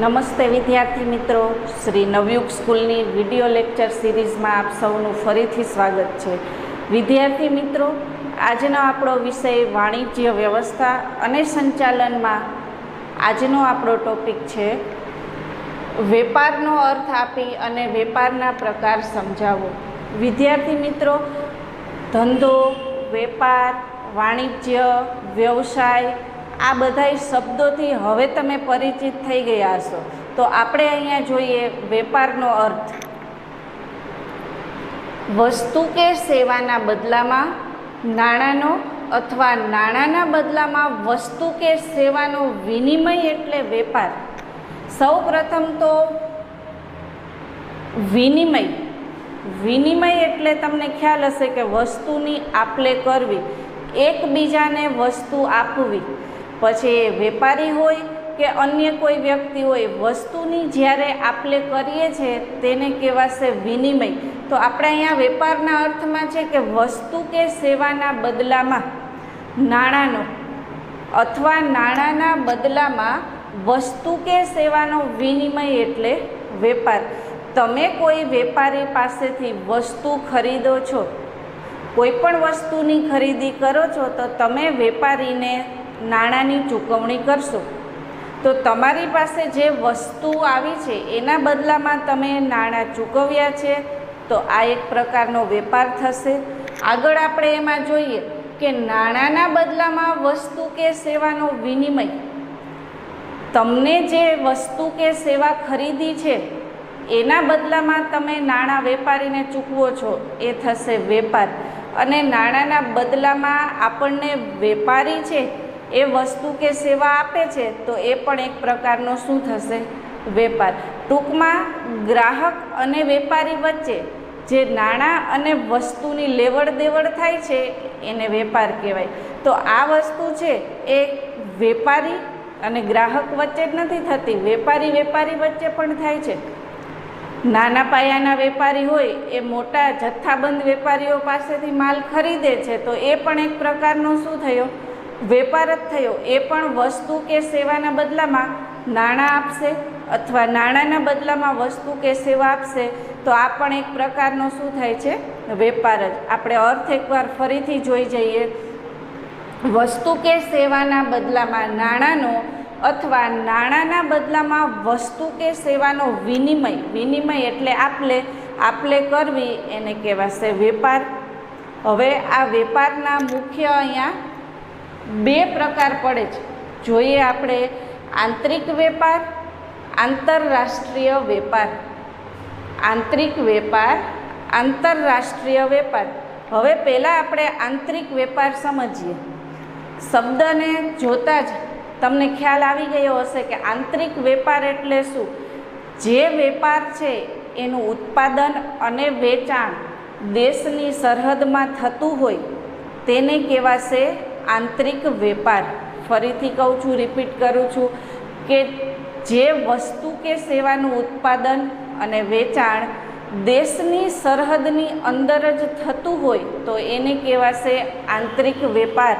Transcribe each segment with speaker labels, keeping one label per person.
Speaker 1: નમસ્તે વિદ્યાર્થી મિત્રો, શ્રી નવયુગ સ્કૂલની વિડિયો લેક્ચર સિરીઝમાં આપ સૌનું ફરીથી સ્વાગત છે। વિદ્યાર્થી મિત્રો, આજનો આપણો વિષય વાણિજ્ય વ્યવસ્થા અને સંચાલનમાં આજનો આપણો ટોપિક છે વેપારનો અર્થ આપી અને વેપારના પ્રકાર સમજાવો। વિદ્યાર્થી મિત્રો, ધંધો, વેપાર, વાણિજ્ય, વ્યવસાય આ બધાય શબ્દોથી હવે તમે પરિચિત થઈ ગયા હશો। તો આપણે અહીંયા જોઈએ વેપારનો અર્થ। વસ્તુ કે સેવાના બદલામાં નાણાંનો અથવા નાણાંના બદલામાં વસ્તુ કે સેવાનો વિનિમય એટલે વેપાર। સૌ પ્રથમ તો વિનિમય એટલે તમને ખ્યાલ હશે કે વસ્તુની આપ-લે કરવી, એકબીજાને વસ્તુ આપવી। પછી એ વેપારી હોય કે અન્ય કોઈ વ્યક્તિ હોય, વસ્તુની જ્યારે આપ-લે કરીએ છીએ તેને કહેવાશે વિનિમય। તો આપણે અહીંયા વેપારના અર્થમાં છે કે વસ્તુ કે સેવાના બદલામાં નાણાંનો અથવા નાણાંના બદલામાં વસ્તુ કે સેવાનો વિનિમય એટલે વેપાર। તમે કોઈ વેપારી પાસેથી વસ્તુ ખરીદો છો, કોઈ પણ વસ્તુની ખરીદી કરો છો તો તમે વેપારીને નાણાંની ચૂકવણી કરશો। તો તમારી પાસે જે વસ્તુ આવી છે એના બદલામાં તમે નાણાં ચૂકવ્યા છે, તો આ એક પ્રકારનો વેપાર થશે। આગળ આપણે એમાં જોઈએ કે નાણાંના બદલામાં વસ્તુ કે સેવાનો વિનિમય, તમને જે વસ્તુ કે સેવા ખરીદી છે એના બદલામાં તમે નાણાં વેપારીને ચૂકવો છો, એ થશે વેપાર। અને નાણાંના બદલામાં આપણને વેપારી છે એ વસ્તુ કે સેવા આપે છે, તો એ પણ એક પ્રકારનો શું થશે? વેપાર। ટૂંકમાં ગ્રાહક અને વેપારી વચ્ચે જે નાણાં અને વસ્તુની લેવડ દેવડ થાય છે એને વેપાર કહેવાય। તો આ વસ્તુ છે એ વેપારી અને ગ્રાહક વચ્ચે જ નથી થતી, વેપારી વચ્ચે પણ થાય છે। નાના પાયાના વેપારી હોય એ મોટા જથ્થાબંધ વેપારીઓ પાસેથી માલ ખરીદે છે, તો એ પણ એક પ્રકારનો શું થયો? વેપાર જ થયો। એ પણ વસ્તુ કે સેવાના બદલામાં નાણાં આપશે અથવા નાણાંના બદલામાં વસ્તુ કે સેવા આપશે, તો આ પણ એક પ્રકારનો શું થાય છે? વેપાર જ। આપણે અર્થ એકવાર ફરીથી જોઈ જઈએ। વસ્તુ કે સેવાના બદલામાં નાણાંનો અથવા નાણાંના બદલામાં વસ્તુ કે સેવાનો વિનિમય એટલે આપ-લે કરવી, એને કહેવાશે વેપાર। હવે આ વેપારના મુખ્ય અહીંયા બે પ્રકાર પડે છે। જોઈએ આપણે આંતરિક વેપાર, આંતરરાષ્ટ્રીય વેપાર। આંતરિક વેપાર, આંતરરાષ્ટ્રીય વેપાર। હવે પહેલાં આપણે આંતરિક વેપાર સમજીએ। શબ્દને જોતાં જ તમને ખ્યાલ આવી ગયો હશે કે આંતરિક વેપાર એટલે શું? જે વેપાર છે એનું ઉત્પાદન અને વેચાણ દેશની સરહદમાં થતું હોય તેને કહેવાશે આંતરિક વેપાર। ફરીથી કહું છું, રિપીટ કરું છું કે જે વસ્તુ કે સેવાનું ઉત્પાદન અને વેચાણ દેશની સરહદની અંદર જ થતું હોય તો એને કહેવાશે આંતરિક વેપાર।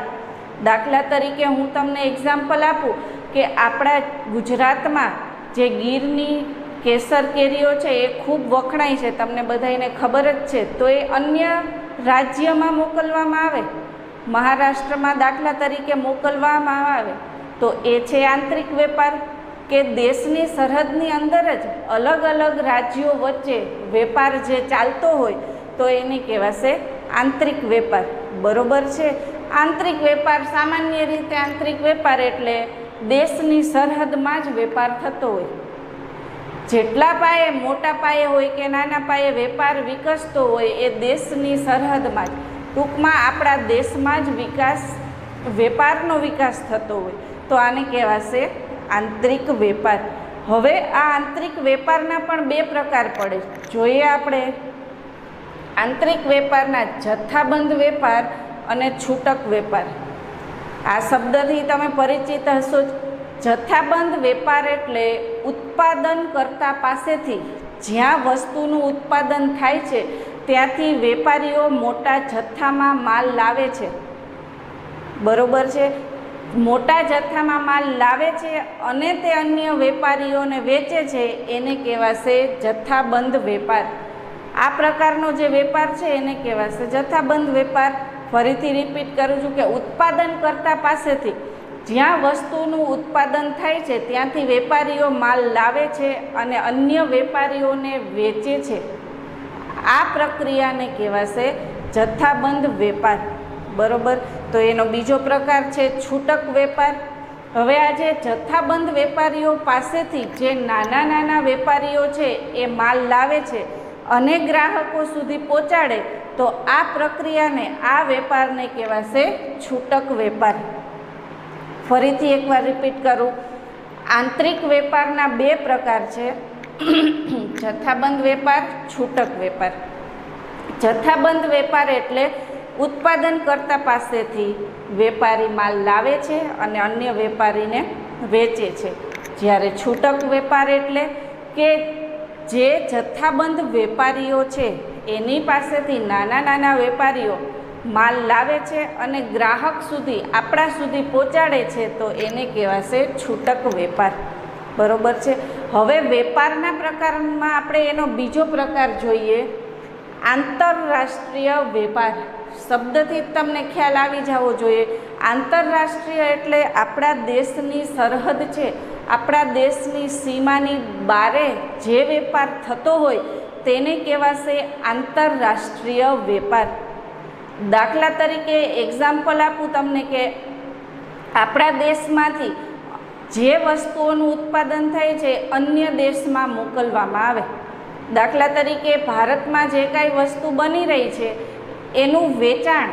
Speaker 1: દાખલા તરીકે હું તમને એક્ઝામ્પલ આપું કે આપણા ગુજરાતમાં જે ગીરની કેસર કેરીઓ છે એ ખૂબ વખણાય છે, તમને બધાને ખબર જ છે। તો એ અન્ય રાજ્યમાં મોકલવામાં આવે, મહારાષ્ટ્રમાં દાખલા તરીકે મોકલવામાં આવે, તો એ છે આંતરિક વેપાર। કે દેશની સરહદની અંદર જ અલગ અલગ રાજ્યો વચ્ચે વેપાર જે ચાલતો હોય તો એને કહેવાશે આંતરિક વેપાર। બરોબર છે? આંતરિક વેપાર સામાન્ય રીતે આંતરિક વેપાર એટલે દેશની સરહદમાં જ વેપાર થતો હોય। જેટલા પાયે, મોટા પાયે હોય કે નાના પાયે વેપાર વિકસતો હોય એ દેશની સરહદમાં જ, ટૂંકમાં આપણા દેશમાં જ વેપારનો વિકાસ થતો હોય, તો આને કહેવાશે આંતરિક વેપાર। હવે આ આંતરિક વેપારના પણ બે પ્રકાર પડે। જોઈએ આપણે આંતરિક વેપારના જથ્થાબંધ વેપાર અને છૂટક વેપાર। આ શબ્દથી તમે પરિચિત હશો જ। જથ્થાબંધ વેપાર એટલે ઉત્પાદનકર્તા પાસેથી જ્યાં વસ્તુનું ઉત્પાદન થાય છે ત્યાંથી વેપારીઓ મોટા જથ્થામાં માલ લાવે છે। બરોબર છે? મોટા જથ્થામાં માલ લાવે છે અને તે અન્ય વેપારીઓને વેચે છે એને કહેવાશે જથ્થાબંધ વેપાર. આ પ્રકારનો જે વેપાર છે એને કહેવાશે જથ્થાબંધ વેપાર. ફરીથી રિપીટ કરું છું કે ઉત્પાદનકર્તા પાસેથી જ્યાં વસ્તુનું ઉત્પાદન થાય છે ત્યાંથી વેપારીઓ માલ લાવે છે અને અન્ય વેપારીઓને વેચે છે. આ પ્રક્રિયાને કહેવાશે જથ્થાબંધ વેપાર. બરોબર. તો એનો બીજો પ્રકાર છે છૂટક વેપાર. હવે આ જે જથ્થાબંધ વેપારીઓ પાસેથી જે નાના નાના વેપારીઓ છે એ માલ લાવે છે અને ગ્રાહકો સુધી પહોંચાડે તો આ પ્રક્રિયાને આ વેપારને કહેવાશે છૂટક વેપાર. ફરીથી એકવાર રિપીટ કરું, આંતરિક વેપારના બે પ્રકાર છે, જથ્થાબંધ વેપાર, છૂટક વેપાર. જથ્થાબંધ વેપાર એટલે ઉત્પાદનકર્તા પાસેથી વેપારી માલ લાવે છે અને અન્ય વેપારીને વેચે છે. જ્યારે છૂટક વેપાર એટલે કે જે જથ્થાબંધ વેપારીઓ છે એની પાસેથી નાના નાના વેપારીઓ માલ લાવે છે અને ગ્રાહક સુધી આપણા સુધી પહોંચાડે છે તો એને કહેવાશે છૂટક વેપાર. બરોબર છે. હવે વેપારના પ્રકારમાં આપણે એનો બીજો પ્રકાર જોઈએ, આંતરરાષ્ટ્રીય વેપાર. શબ્દથી જ તમને ખ્યાલ આવી જવો જોઈએ. આંતરરાષ્ટ્રીય એટલે આપણા દેશની સરહદ છે, આપણા દેશની સીમાની બારે જે વેપાર થતો હોય તેને કહેવાશે આંતરરાષ્ટ્રીય વેપાર. દાખલા તરીકે એક્ઝામ્પલ આપું તમને કે આપણા દેશમાંથી જે વસ્તુઓનું ઉત્પાદન થાય છે અન્ય દેશમાં મોકલવામાં આવે. દાખલા તરીકે ભારતમાં જે કાંઈ વસ્તુ બની રહી છે એનું વેચાણ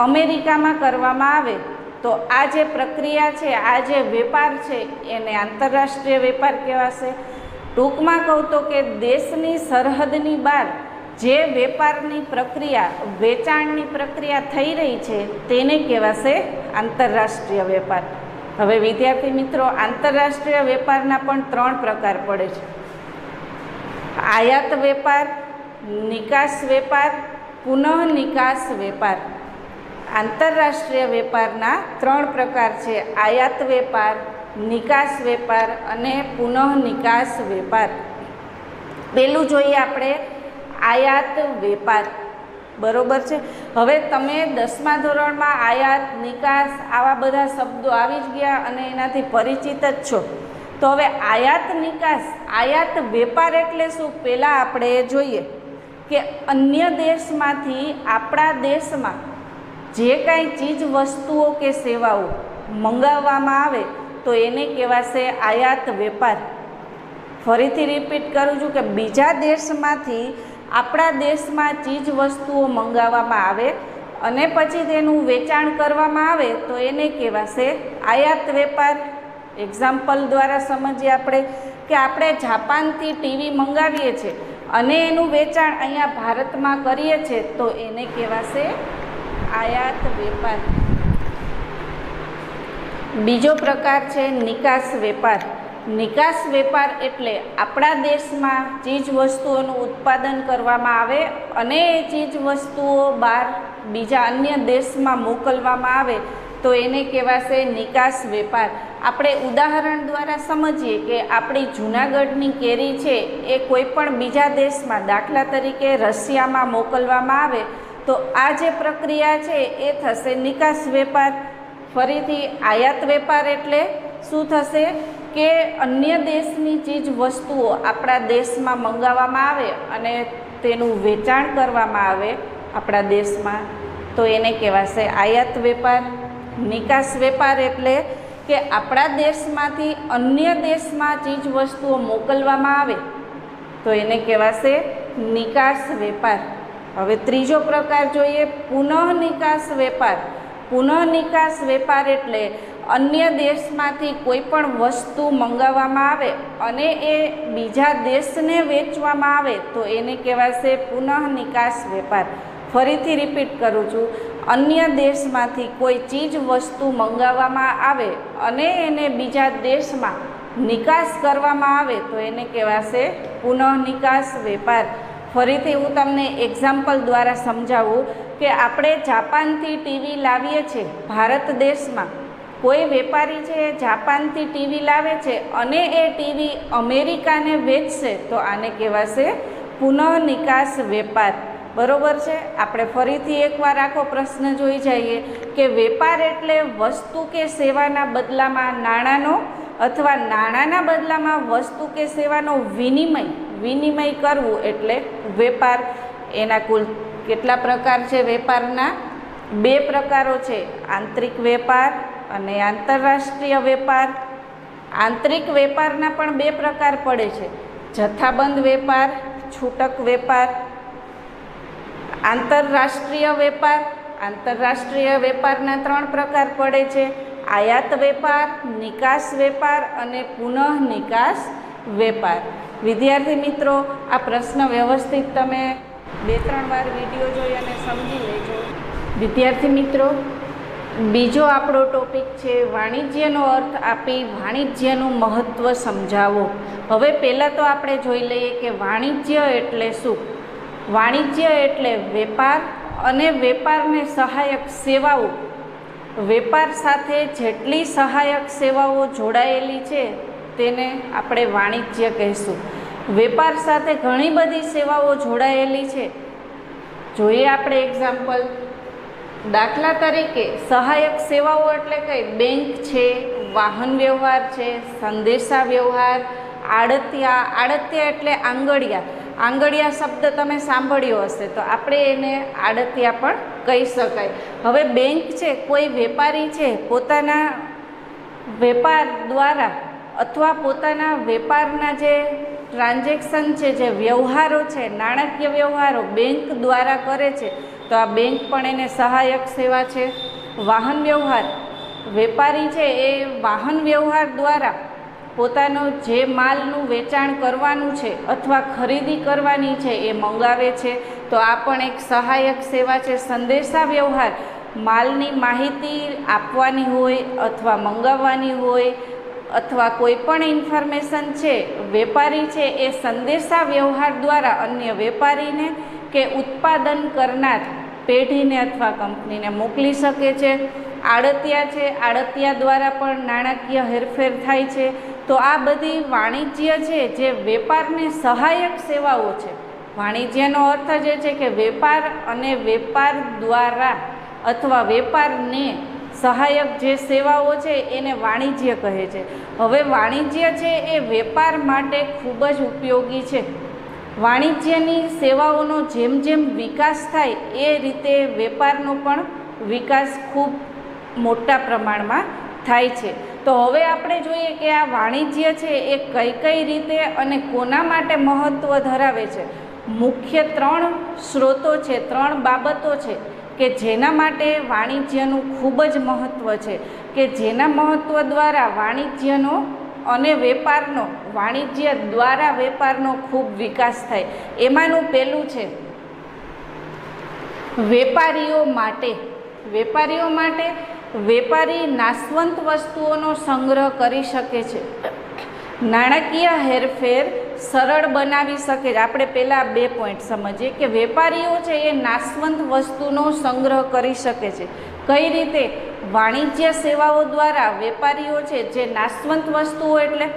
Speaker 1: અમેરિકામાં કરવામાં આવે તો આ જે પ્રક્રિયા છે, આ જે વેપાર છે એને આંતરરાષ્ટ્રીય વેપાર કહેવાશે. ટૂંકમાં કહું તો કે દેશની સરહદની બહાર જે વેપારની પ્રક્રિયા, વેચાણની પ્રક્રિયા થઈ રહી છે તેને કહેવાશે આંતરરાષ્ટ્રીય વેપાર. હવે વિદ્યાર્થી મિત્રો, આંતરરાષ્ટ્રીય વેપારના પણ 3 પ્રકાર પડે છે: આયાત વેપાર, નિકાસ વેપાર, પુનઃ નિકાસ વેપાર. આંતરરાષ્ટ્રીય વેપારના 3 પ્રકાર છે: આયાત વેપાર, નિકાસ વેપાર અને પુનઃ નિકાસ વેપાર. પહેલું જોઈએ આપણે આયાત વેપાર. બરોબર છે. હવે તમે 10મા ધોરણમાં આયાત, નિકાસ આવા બધા શબ્દો આવી જ ગયા અને એનાથી પરિચિત જ છો. તો હવે આયાત નિકાસ, આયાત વેપાર એટલે શું પહેલાં આપણે જોઈએ કે અન્ય દેશમાંથી આપણા દેશમાં જે કાંઈ ચીજ વસ્તુઓ કે સેવાઓ મંગાવવામાં આવે તો એને કહેવાશે આયાત વેપાર. ફરીથી રિપીટ કરું છું કે બીજા દેશમાંથી આપણા દેશમાં ચીજ વસ્તુઓ મંગાવવામાં આવે અને પછી તેનું વેચાણ કરવામાં આવે તો એને કહેવાશે આયાત વેપાર. એક્ઝામ્પલ દ્વારા સમજીએ આપણે કે આપણે જાપાનથી ટીવી મંગાવીએ છીએ અને એનું વેચાણ અહીંયા ભારતમાં કરીએ છીએ તો એને કહેવાશે આયાત વેપાર. બીજો પ્રકાર છે નિકાસ વેપાર. નિકાસ વેપાર એટલે આપણા દેશમાં ચીજ વસ્તુઓનું ઉત્પાદન કરવામાં આવે અને એ ચીજ વસ્તુઓ બહાર બીજા અન્ય દેશમાં મોકલવામાં આવે તો એને કહેવાશે નિકાસ વેપાર. આપણે ઉદાહરણ દ્વારા સમજીએ કે આપણી જૂનાગઢની કેરી છે એ કોઈ પણ બીજા દેશમાં, દાખલા તરીકે રશિયામાં મોકલવામાં આવે તો આ જે પ્રક્રિયા છે એ થશે નિકાસ વેપાર. ફરીથી આયાત વેપાર એટલે શું થશે કે અન્ય દેશની ચીજ વસ્તુઓ આપણા દેશમાં મંગાવવામાં આવે અને તેનું વેચાણ કરવામાં આવે આપણા દેશમાં તો એને કહેવાશે આયાત વેપાર. નિકાસ વેપાર એટલે કે આપણા દેશમાંથી અન્ય દેશમાં ચીજ વસ્તુઓ મોકલવામાં આવે તો એને કહેવાશે નિકાસ વેપાર. હવે ત્રીજો પ્રકાર જોઈએ પુનઃ નિકાસ વેપાર. પુનઃ નિકાસ વેપાર એટલે અન્ય દેશમાંથી કોઈ પણ વસ્તુ મંગાવવામાં આવે અને એ બીજા દેશને વેચવામાં આવે તો એને કહેવાશે પુનઃ નિકાસ વેપાર. ફરીથી રિપીટ કરું છું, અન્ય દેશમાંથી કોઈ ચીજ વસ્તુ મંગાવવામાં આવે અને એને બીજા દેશમાં નિકાસ કરવામાં આવે તો એને કહેવાશે પુનઃ નિકાસ વેપાર. ફરીથી હું તમને એક્ઝામ્પલ દ્વારા સમજાવું કે આપણે જાપાનથી ટીવી લાવીએ છીએ ભારત દેશમાં કોઈ વેપારી છે એ જાપાનથી ટીવી લાવે છે અને એ ટીવી અમેરિકાને વેચશે તો આને કહેવાશે પુનઃ નિકાસ વેપાર, બરોબર છે। આપણે ફરીથી એકવાર આખો પ્રશ્ન જોઈ જઈએ કે વેપાર એટલે વસ્તુ કે સેવાના બદલામાં નાણાંનો અથવા નાણાંના બદલામાં વસ્તુ કે સેવાનો વિનિમય કરવું એટલે વેપાર। એના કુલ કેટલા પ્રકાર છે વેપારના? 2 પ્રકારો છે, આંતરિક વેપાર અને આંતરરાષ્ટ્રીય વેપાર। આંતરિક વેપારના પણ 2 પ્રકાર પડે છે, જથ્થાબંધ વેપાર, છૂટક વેપાર। આંતરરાષ્ટ્રીય વેપારના 3 પ્રકાર પડે છે, આયાત વેપાર, નિકાસ વેપાર અને પુનઃ નિકાસ વેપાર। વિદ્યાર્થી મિત્રો, આ પ્રશ્ન વ્યવસ્થિત તમે 2-3 વાર વિડીયો જોઈ અને સમજી લેજો। વિદ્યાર્થી મિત્રો, બીજો આપણો ટોપિક છે વાણિજ્યનો અર્થ આપી વાણિજ્યનું મહત્ત્વ સમજાવો। હવે પહેલાં તો આપણે જોઈ લઈએ કે વાણિજ્ય એટલે શું। વાણિજ્ય એટલે વેપાર અને વેપારને સહાયક સેવાઓ। વેપાર સાથે જેટલી સહાયક સેવાઓ જોડાયેલી છે તેને આપણે વાણિજ્ય કહીશું। વેપાર સાથે ઘણી બધી સેવાઓ જોડાયેલી છે। જોઈએ આપણે એક્ઝામ્પલ, દાખલા તરીકે સહાયક સેવાઓ એટલે કઈ? બેંક છે, વાહન વ્યવહાર છે, સંદેશા વ્યવહાર, આડતિયા એટલે આંગળિયા શબ્દ તમે સાંભળ્યો હશે તો આપણે એને આડતિયા પણ કહી શકાય। હવે બેંક છે, કોઈ વેપારી છે પોતાના વેપાર દ્વારા અથવા પોતાના વેપારના જે ટ્રાન્ઝેક્શન છે, જે વ્યવહારો છે, નાણાકીય વ્યવહારો બેંક દ્વારા કરે છે તો આ બેંક પણ એને સહાયક સેવા છે। વાહન વ્યવહાર, વેપારી છે એ વાહન વ્યવહાર દ્વારા પોતાનો જે માલનું વેચાણ કરવાનું છે અથવા ખરીદી કરવાની છે એ મંગાવે છે તો આ પણ એક સહાયક સેવા છે। સંદેશા વ્યવહાર, માલની માહિતી આપવાની હોય અથવા મંગાવવાની હોય અથવા કોઈ પણ ઇન્ફોર્મેશન છે, વેપારી છે એ સંદેશા વ્યવહાર દ્વારા અન્ય વેપારીને કે ઉત્પાદન કરનાર પેઢીને અથવા કંપનીને મોકલી શકે છે। આડતિયા છે, આડતિયા દ્વારા પણ નાણાકીય હેરફેર થાય છે। તો આ બધી વાણિજ્ય છે જે વેપારને સહાયક સેવાઓ છે। વાણિજ્યનો અર્થ જ છે કે વેપાર અને વેપાર દ્વારા અથવા વેપારને સહાયક જે સેવાઓ છે એને વાણિજ્ય કહે છે। હવે વાણિજ્ય છે એ વેપાર માટે ખૂબ જ ઉપયોગી છે। વાણિજ્યની સેવાઓનો જેમ જેમ વિકાસ થાય એ રીતે વેપારનો પણ વિકાસ ખૂબ મોટા પ્રમાણમાં થાય છે। તો હવે આપણે જોઈએ કે આ વાણિજ્ય છે એ કઈ રીતે અને કોના માટે મહત્ત્વ ધરાવે છે। મુખ્ય 3 સ્ત્રોતો છે, 3 બાબતો છે કે જેના માટે વાણિજ્યનું ખૂબ જ મહત્ત્વ છે, કે જેના મહત્ત્વ દ્વારા વાણિજ્યનો અને વેપારનો, વાણિજ્ય દ્વારા વેપારનો ખૂબ વિકાસ થાય। એમાંનું પહેલું છે વેપારીઓ માટે। વેપારી નાશવંત વસ્તુઓનો સંગ્રહ કરી શકે છે, નાણાકીય હેરફેર સરળ બનાવી શકે છે। આપણે પહેલાં 2 પોઈન્ટ સમજીએ કે વેપારીઓ છે એ નાશવંત વસ્તુનો સંગ્રહ કરી શકે છે। કઈ રીતે? વાણિજ્ય સેવાઓ દ્વારા વેપારીઓ છે જે નાશવંત વસ્તુઓ એટલે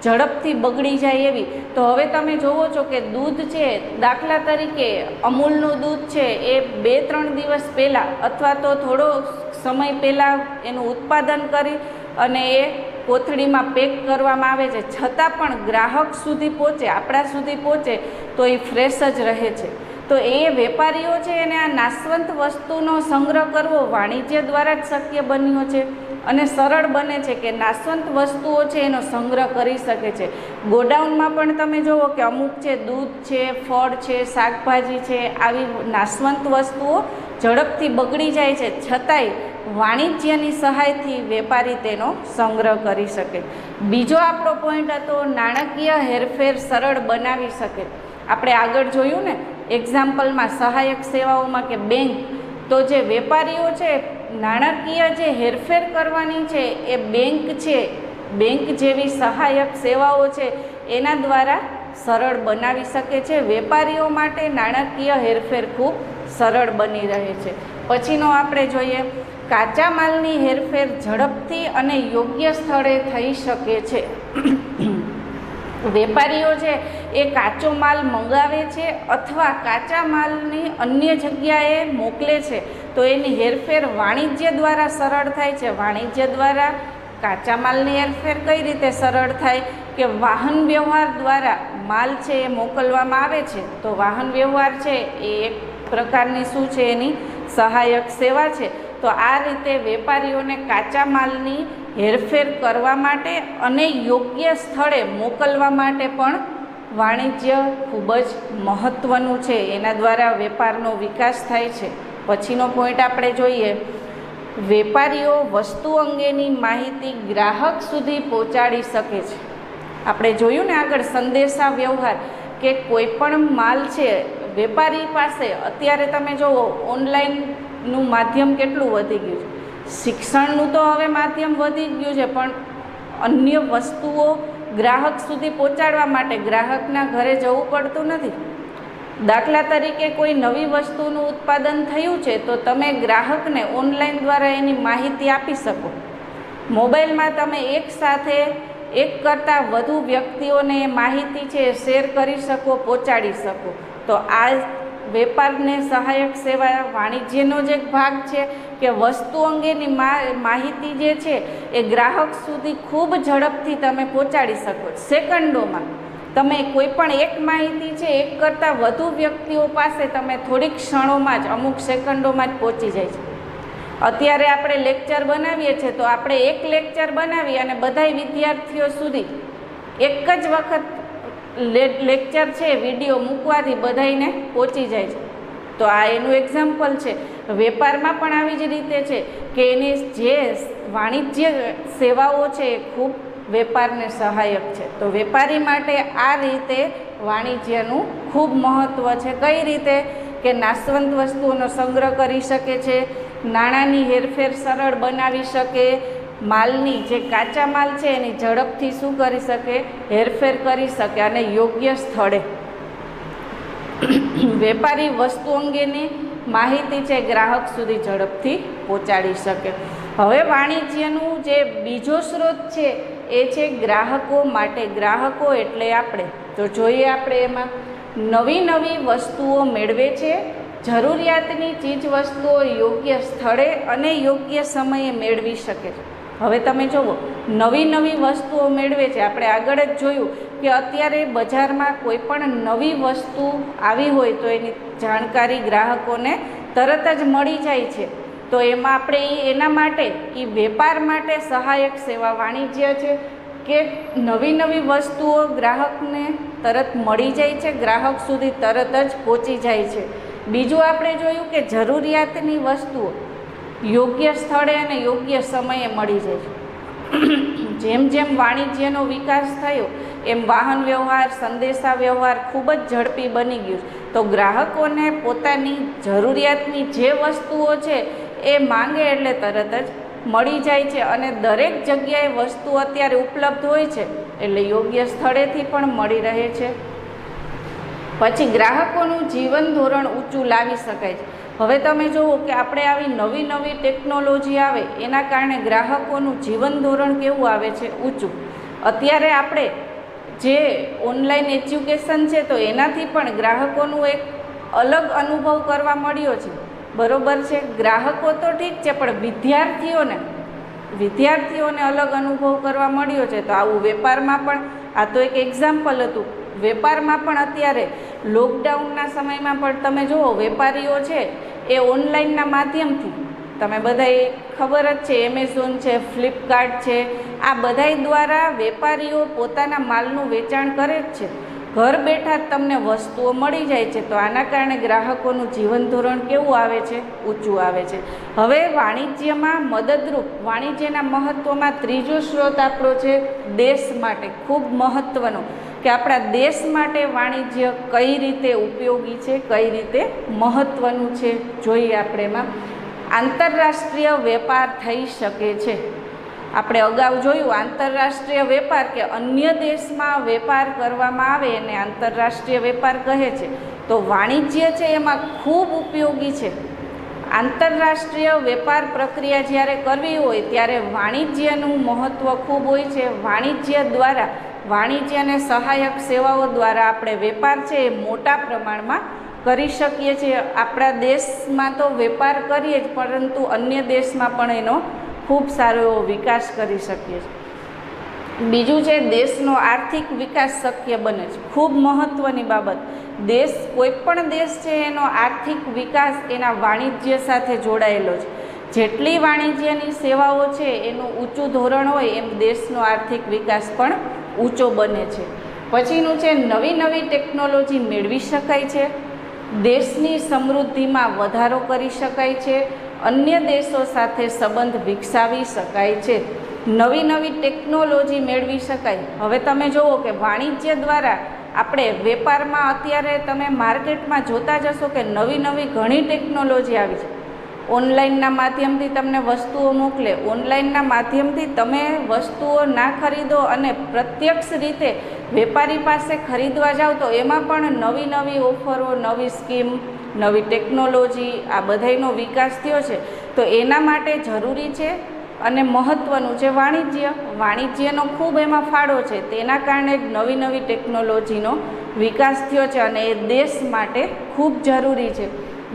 Speaker 1: ઝડપથી બગડી જાય એવી, તો હવે તમે જોવો છો કે દૂધ છે, દાખલા તરીકે અમૂલનું દૂધ છે એ 2-3 દિવસ પહેલાં અથવા તો થોડો સમય પહેલાં એનું ઉત્પાદન કરી અને એ કોથળીમાં પેક કરવામાં આવે છે, છતાં પણ ગ્રાહક સુધી પહોંચે, આપણા સુધી પહોંચે તો એ ફ્રેશ જ રહે છે। તો એ વેપારીઓ છે એને આ નાશવંત વસ્તુનો સંગ્રહ કરવો વાણિજ્ય દ્વારા જ શક્ય બન્યો છે અને સરળ બને છે કે નાશવંત વસ્તુઓ છે એનો સંગ્રહ કરી શકે છે। ગોડાઉનમાં પણ તમે જુઓ કે અમુક છે દૂધ છે, ફળ છે, શાકભાજી છે, આવી નાશવંત વસ્તુઓ ઝડપથી બગડી જાય છે, છતાંય વાણિજ્યની સહાયથી વેપારી તેનો સંગ્રહ કરી શકે। બીજો આપણો પોઈન્ટ હતો નાણાકીય હેરફેર સરળ બનાવી શકે। આપણે આગળ જોયું ને એક્ઝામ્પલમાં સહાયક સેવાઓમાં કે બેંક, તો જે વેપારીઓ છે નાણાકીય જે હેરફેર કરવાની છે એ બેંક જેવી સહાયક સેવાઓ છે એના દ્વારા સરળ બનાવી શકે છે। વેપારીઓ માટે નાણાકીય હેરફેર ખૂબ સરળ બની રહે છે। પછીનો આપણે જોઈએ, કાચા માલની હેરફેર ઝડપથી અને યોગ્ય સ્થળે થઈ શકે છે. વેપારીઓ છે એ કાચો માલ મંગાવે છે અથવા કાચા માલની અન્ય જગ્યાએ મોકલે છે, તો એની હેરફેર વાણિજ્ય દ્વારા સરળ થાય છે. વાણિજ્ય દ્વારા કાચા માલની હેરફેર કઈ રીતે સરળ થાય કે વાહન વ્યવહાર દ્વારા માલ છે એ મોકલવામાં આવે છે. તો વાહન વ્યવહાર છે એ એક પ્રકારની શું છે, એની સહાયક સેવા છે. તો આ રીતે વેપારીઓને કાચા માલની હેરફેર કરવા માટે અને યોગ્ય સ્થળે મોકલવા માટે પણ વાણિજ્ય ખૂબ જ મહત્ત્વનું છે. એના દ્વારા વેપારનો વિકાસ થાય છે. પછીનો પોઈન્ટ આપણે જોઈએ, વેપારીઓ વસ્તુ અંગેની માહિતી ગ્રાહક સુધી પહોંચાડી શકે છે. આપણે જોયું ને આગળ સંદેશા વ્યવહાર, કે કોઈ પણ માલ છે વેપારી પાસે, અત્યારે તમે જુઓ ઓનલાઈનનું માધ્યમ કેટલું વધી ગયું છે. શિક્ષણનું તો હવે માધ્યમ વધી ગયું છે, પણ અન્ય વસ્તુઓ ગ્રાહક સુધી પહોંચાડવા માટે ગ્રાહકના ઘરે જવું પડતું નથી. દાખલા તરીકે કોઈ નવી વસ્તુનું ઉત્પાદન થયું છે તો તમે ગ્રાહકને ઓનલાઈન દ્વારા એની માહિતી આપી શકો. મોબાઈલમાં તમે એકસાથે એક કરતાં વધુ વ્યક્તિઓને એ માહિતી છે એ શેર કરી શકો, પહોંચાડી શકો. તો આ વેપારને સહાયક સેવા વાણિજ્યનો જ એક ભાગ છે કે વસ્તુ અંગેની માહિતી જે છે એ ગ્રાહક સુધી ખૂબ ઝડપથી તમે પહોંચાડી શકો. સેકન્ડોમાં તમે કોઈ પણ એક માહિતી છે એક કરતાં વધુ વ્યક્તિઓ પાસે તમે થોડીક ક્ષણોમાં જ, અમુક સેકન્ડોમાં જ પહોંચી જાય છે. અત્યારે આપણે લેક્ચર બનાવીએ છીએ તો આપણે એક લેક્ચર બનાવી અને બધાય વિદ્યાર્થીઓ સુધી એક જ વખત લેક્ચર છે વિડીયો મૂકવાથી બધાઈને પહોંચી જાય છે. તો આ એનું એક્ઝામ્પલ છે. વેપારમાં પણ આવી જ રીતે છે કે એની જે વાણિજ્ય સેવાઓ છે એ ખૂબ વેપારને સહાયક છે. તો વેપારી માટે આ રીતે વાણિજ્યનું ખૂબ મહત્ત્વ છે. કઈ રીતે કે નાશવંત વસ્તુઓનો સંગ્રહ કરી શકે છે, નાણાંની હેરફેર સરળ બનાવી શકે, માલની જે કાચા માલ છે એની ઝડપથી શું કરી શકે, હેરફેર કરી શકે, અને યોગ્ય સ્થળે વેપારી વસ્તુ અંગેની માહિતી છે ગ્રાહક સુધી ઝડપથી પહોંચાડી શકે. હવે વાણિજ્યનું જે બીજો સ્ત્રોત છે એ છે ગ્રાહકો માટે. ગ્રાહકો એટલે આપણે. તો જોઈએ આપણે એમાં નવી વસ્તુઓ મેળવે છે, જરૂરિયાતની ચીજ વસ્તુઓ યોગ્ય સ્થળે અને યોગ્ય સમયે મેળવી શકે છે. હવે તમે જુઓ નવી વસ્તુઓ મેળવે છે. આપણે આગળ જ જોયું કે અત્યારે બજારમાં કોઈ પણ નવી વસ્તુ આવી હોય તો એની જાણકારી ગ્રાહકોને તરત જ મળી જાય છે. તો એમાં આપણે એના માટે એ વેપાર માટે સહાયક સેવા વાણિજ્ય છે કે નવી વસ્તુઓ ગ્રાહકને તરત મળી જાય છે, ગ્રાહક સુધી તરત જ પહોંચી જાય છે. બીજું આપણે જોયું કે જરૂરિયાતની વસ્તુઓ યોગ્ય સ્થળે અને યોગ્ય સમયે મળી જાય છે. જેમ વાણિજ્યનો વિકાસ થયો એમ વાહન વ્યવહાર, સંદેશા વ્યવહાર ખૂબ જ ઝડપી બની ગયું. તો ગ્રાહકોને પોતાની જરૂરિયાતની જે વસ્તુઓ છે એ માંગે એટલે તરત જ મળી જાય છે, અને દરેક જગ્યાએ વસ્તુ અત્યારે ઉપલબ્ધ હોય છે એટલે યોગ્ય સ્થળેથી પણ મળી રહે છે. પછી ગ્રાહકોનું જીવન ધોરણ ઊંચું લાવી શકાય છે. હવે તમે જુઓ કે આપણે આવી નવી ટેકનોલોજી આવે એના કારણે ગ્રાહકોનું જીવન ધોરણ કેવું આવે છે, ઊંચું. અત્યારે આપણે જે ઓનલાઈન એજ્યુકેશન છે તો એનાથી પણ ગ્રાહકોનું એક અલગ અનુભવ કરવા મળ્યો છે. બરોબર છે, ગ્રાહકો તો ઠીક છે પણ વિદ્યાર્થીઓને અલગ અનુભવ કરવા મળ્યો છે. તો આવું વેપારમાં પણ, આ તો એક એક્ઝામ્પલ હતું. વેપારમાં પણ અત્યારે લોકડાઉનના સમયમાં પણ તમે જુઓ વેપારીઓ છે એ ઓનલાઈનના માધ્યમથી, તમે બધાએ ખબર જ છે એમેઝોન છે, ફ્લિપકાર્ટ છે, આ બધાય દ્વારા વેપારીઓ પોતાના માલનું વેચાણ કરે જ છે. ઘર બેઠા જ તમને વસ્તુઓ મળી જાય છે. તો આના કારણે ગ્રાહકોનું જીવન ધોરણ કેવું આવે છે, ઊંચું આવે છે. હવે વાણિજ્યમાં મદદરૂપ, વાણિજ્યના મહત્ત્વમાં ત્રીજો સ્ત્રોત આપણો છે દેશ માટે. ખૂબ મહત્ત્વનો કે આપણા દેશ માટે વાણિજ્ય કઈ રીતે ઉપયોગી છે, કઈ રીતે મહત્ત્વનું છે, જોઈએ આપણે એમાં. આંતરરાષ્ટ્રીય વેપાર થઈ શકે છે. આપણે અગાઉ જોયું આંતરરાષ્ટ્રીય વેપાર કે અન્ય દેશમાં વેપાર કરવામાં આવે એને આંતરરાષ્ટ્રીય વેપાર કહે છે. તો વાણિજ્ય છે એમાં ખૂબ ઉપયોગી છે. આંતરરાષ્ટ્રીય વેપાર પ્રક્રિયા જ્યારે કરવી હોય ત્યારે વાણિજ્યનું મહત્ત્વ ખૂબ હોય છે. વાણિજ્ય દ્વારા, વાણિજ્ય અને સહાયક સેવાઓ દ્વારા આપણે વેપાર છે એ મોટા પ્રમાણમાં કરી શકીએ છીએ. આપણા દેશમાં તો વેપાર કરીએ જ, પરંતુ અન્ય દેશમાં પણ એનો ખૂબ સારો એવો વિકાસ કરી શકીએ છીએ. બીજું છે દેશનો આર્થિક વિકાસ શક્ય બને છે. ખૂબ મહત્ત્વની બાબત, દેશ, કોઈ પણ દેશ છે એનો આર્થિક વિકાસ એના વાણિજ્ય સાથે જોડાયેલો છે. જેટલી વાણિજ્યની સેવાઓ છે એનું ઊંચું ધોરણ હોય એમ દેશનો આર્થિક વિકાસ પણ ઊંચો બને છે. પછીનું છે નવી નવી ટેકનોલોજી મેળવી શકાય છે, દેશની સમૃદ્ધિમાં વધારો કરી શકાય છે, અન્ય દેશો સાથે સંબંધ વિકસાવી શકાય છે. નવી નવી ટેકનોલોજી મેળવી શકાય. હવે તમે જુઓ કે વાણિજ્ય દ્વારા આપણે વેપારમાં અત્યારે તમે માર્કેટમાં જોતા જશો કે નવી નવી ઘણી ટેકનોલોજી આવી છે. ઓનલાઈનના માધ્યમથી તમને વસ્તુઓ મોકલે, ઓનલાઈનના માધ્યમથી તમે વસ્તુઓ ના ખરીદો અને પ્રત્યક્ષ રીતે વેપારી પાસે ખરીદવા જાઓ તો એમાં પણ નવી નવી ઓફરો, નવી સ્કીમ, નવી ટેકનોલોજી, આ બધાયનો વિકાસ થયો છે. તો એના માટે જરૂરી છે અને મહત્ત્વનું છે વાણિજ્ય. વાણિજ્યનો ખૂબ એમાં ફાળો છે. તેના કારણે જ નવી નવી ટેકનોલોજીનો વિકાસ થયો છે અને એ દેશ માટે ખૂબ જરૂરી છે.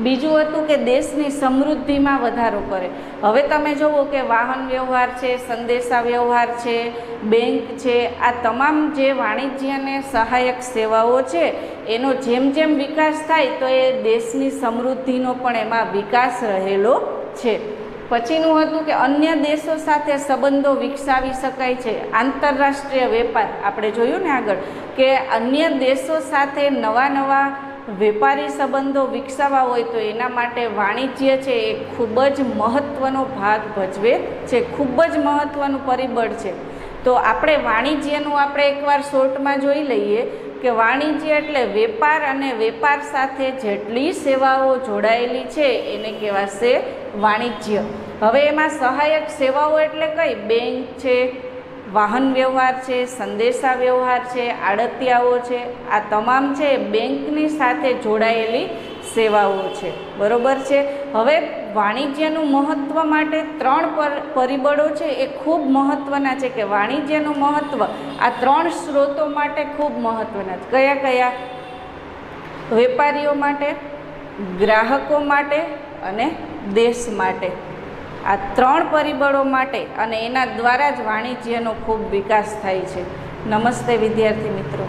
Speaker 1: બીજું હતું કે દેશની સમૃદ્ધિમાં વધારો કરે. હવે તમે જુઓ કે વાહન વ્યવહાર છે, સંદેશા વ્યવહાર છે, બેંક છે, આ તમામ જે વાણિજ્ય અને સહાયક સેવાઓ છે એનો જેમ જેમ વિકાસ થાય તો એ દેશની સમૃદ્ધિનો પણ એમાં વિકાસ રહેલો છે. પછીનું હતું કે અન્ય દેશો સાથે સંબંધો વિકસાવી શકાય છે. આંતરરાષ્ટ્રીય વેપાર આપણે જોયું ને આગળ કે અન્ય દેશો સાથે નવા નવા વેપારી સંબંધો વિકસાવવા હોય તો એના માટે વાણિજ્ય છે એ ખૂબ જ મહત્ત્વનો ભાગ ભજવે છે, ખૂબ જ મહત્ત્વનું પરિબળ છે. તો આપણે વાણિજ્યનું આપણે એકવાર શોર્ટમાં જોઈ લઈએ કે વાણિજ્ય એટલે વેપાર અને વેપાર સાથે જેટલી સેવાઓ જોડાયેલી છે એને કહેવાશે વાણિજ્ય. હવે એમાં સહાયક સેવાઓ એટલે કઈ? બેંક છે, વાહન વ્યવહાર છે, સંદેશા વ્યવહાર છે, આડતિયાઓ છે, આ તમામ છે બેંકની સાથે જોડાયેલી સેવાઓ છે. બરોબર છે. હવે વાણિજ્યનું મહત્ત્વ માટે 3 પરિબળો છે એ ખૂબ મહત્ત્વના છે કે વાણિજ્યનું મહત્ત્વ આ 3 સ્ત્રોતો માટે ખૂબ મહત્ત્વના છે. કયા કયા? વેપારીઓ માટે, ગ્રાહકો માટે અને દેશ માટે. આ 3 પરિબળો માટે અને એના દ્વારા જ વાણિજ્યનો ખૂબ વિકાસ થાય છે. નમસ્તે વિદ્યાર્થી મિત્રો.